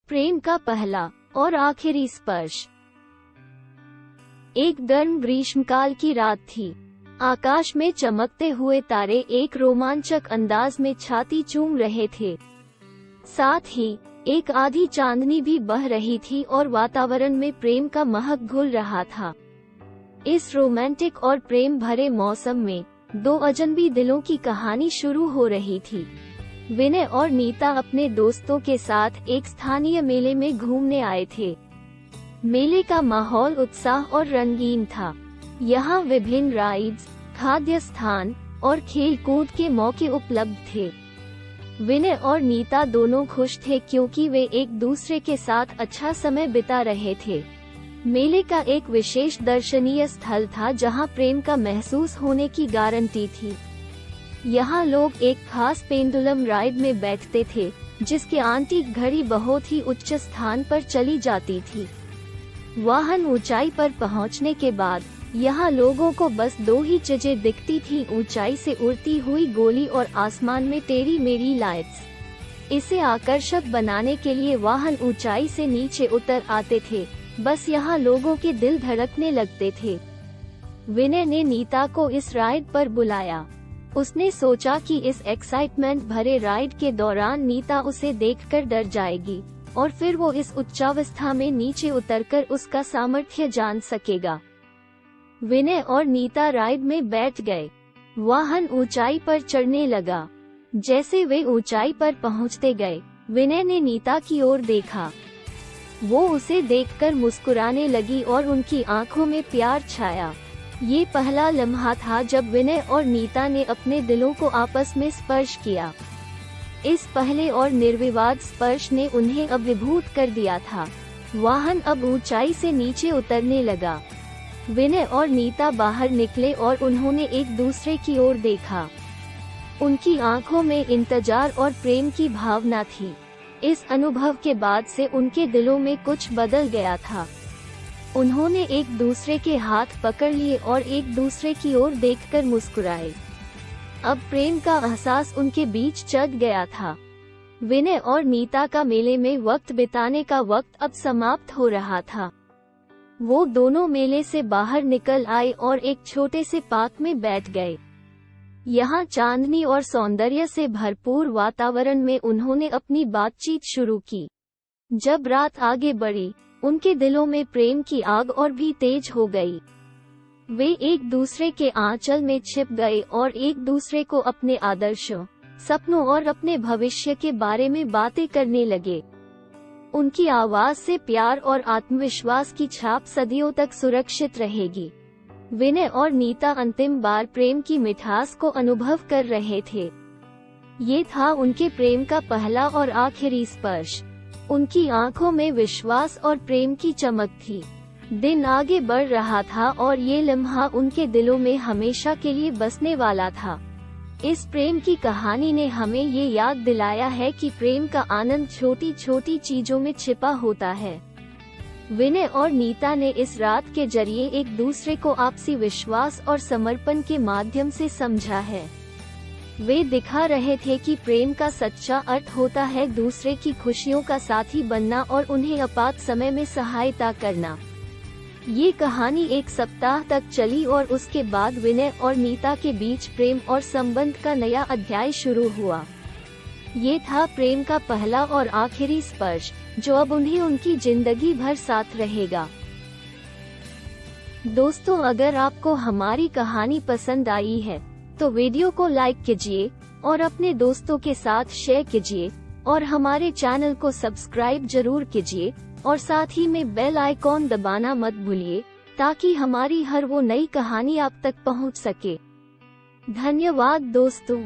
प्रेम का पहला और आखिरी स्पर्श। एक गर्म ग्रीष्मकाल की रात थी। आकाश में चमकते हुए तारे एक रोमांचक अंदाज में छाती चूम रहे थे। साथ ही एक आधी चांदनी भी बह रही थी और वातावरण में प्रेम का महक घुल रहा था। इस रोमांटिक और प्रेम भरे मौसम में दो अजनबी दिलों की कहानी शुरू हो रही थी। विनय और नीता अपने दोस्तों के साथ एक स्थानीय मेले में घूमने आए थे। मेले का माहौल उत्साह और रंगीन था। यहाँ विभिन्न राइड्स, खाद्य स्थान और खेल कूद के मौके उपलब्ध थे। विनय और नीता दोनों खुश थे क्योंकि वे एक दूसरे के साथ अच्छा समय बिता रहे थे। मेले का एक विशेष दर्शनीय स्थल था जहाँ प्रेम का महसूस होने की गारंटी थी। यहाँ लोग एक खास पेंडुलम राइड में बैठते थे जिसकी आंटीक घड़ी बहुत ही उच्च स्थान पर चली जाती थी। वाहन ऊंचाई पर पहुँचने के बाद यहाँ लोगों को बस दो ही चीजें दिखती थी, ऊंचाई से उड़ती हुई गोली और आसमान में टेढ़ी मेढ़ी लाइट्स। इसे आकर्षक बनाने के लिए वाहन ऊंचाई से नीचे उतर आते थे। बस यहाँ लोगों के दिल धड़कने लगते थे। विनय ने नीता को इस राइड पर बुलाया। उसने सोचा कि इस एक्साइटमेंट भरे राइड के दौरान नीता उसे देखकर डर जाएगी और फिर वो इस उच्चावस्था में नीचे उतरकर उसका सामर्थ्य जान सकेगा। विनय और नीता राइड में बैठ गए। वाहन ऊंचाई पर चढ़ने लगा। जैसे वे ऊंचाई पर पहुंचते गए, विनय ने नीता की ओर देखा। वो उसे देखकर मुस्कुराने लगी और उनकी आंखों में प्यार छाया। ये पहला लम्हा था जब विनय और नीता ने अपने दिलों को आपस में स्पर्श किया। इस पहले और निर्विवाद स्पर्श ने उन्हें अभिभूत कर दिया था। वाहन अब ऊंचाई से नीचे उतरने लगा। विनय और नीता बाहर निकले और उन्होंने एक दूसरे की ओर देखा। उनकी आंखों में इंतजार और प्रेम की भावना थी। इस अनुभव के बाद से उनके दिलों में कुछ बदल गया था। उन्होंने एक दूसरे के हाथ पकड़ लिए और एक दूसरे की ओर देखकर मुस्कुराए। अब प्रेम का एहसास उनके बीच जग गया था। विनय और नीता का मेले में वक्त बिताने का वक्त अब समाप्त हो रहा था। वो दोनों मेले से बाहर निकल आए और एक छोटे से पार्क में बैठ गए। यहाँ चांदनी और सौंदर्य से भरपूर वातावरण में उन्होंने अपनी बातचीत शुरू की। जब रात आगे बढ़ी, उनके दिलों में प्रेम की आग और भी तेज हो गई। वे एक दूसरे के आंचल में छिप गए और एक दूसरे को अपने आदर्शों, सपनों और अपने भविष्य के बारे में बातें करने लगे। उनकी आवाज से प्यार और आत्मविश्वास की छाप सदियों तक सुरक्षित रहेगी। विनय और नीता अंतिम बार प्रेम की मिठास को अनुभव कर रहे थे। ये था उनके प्रेम का पहला और आखिरी स्पर्श। उनकी आंखों में विश्वास और प्रेम की चमक थी। दिन आगे बढ़ रहा था और ये लम्हा उनके दिलों में हमेशा के लिए बसने वाला था। इस प्रेम की कहानी ने हमें ये याद दिलाया है कि प्रेम का आनंद छोटी छोटी चीजों में छिपा होता है। विनय और नीता ने इस रात के जरिए एक दूसरे को आपसी विश्वास और समर्पण के माध्यम से समझा है। वे दिखा रहे थे कि प्रेम का सच्चा अर्थ होता है दूसरे की खुशियों का साथी बनना और उन्हें आपात समय में सहायता करना। ये कहानी एक सप्ताह तक चली और उसके बाद विनय और नीता के बीच प्रेम और संबंध का नया अध्याय शुरू हुआ। ये था प्रेम का पहला और आखिरी स्पर्श, जो अब उन्हें उनकी जिंदगी भर साथ रहेगा। दोस्तों, अगर आपको हमारी कहानी पसंद आई है तो वीडियो को लाइक कीजिए और अपने दोस्तों के साथ शेयर कीजिए और हमारे चैनल को सब्सक्राइब जरूर कीजिए और साथ ही में बेल आइकॉन दबाना मत भूलिए ताकि हमारी हर वो नई कहानी आप तक पहुंच सके। धन्यवाद दोस्तों।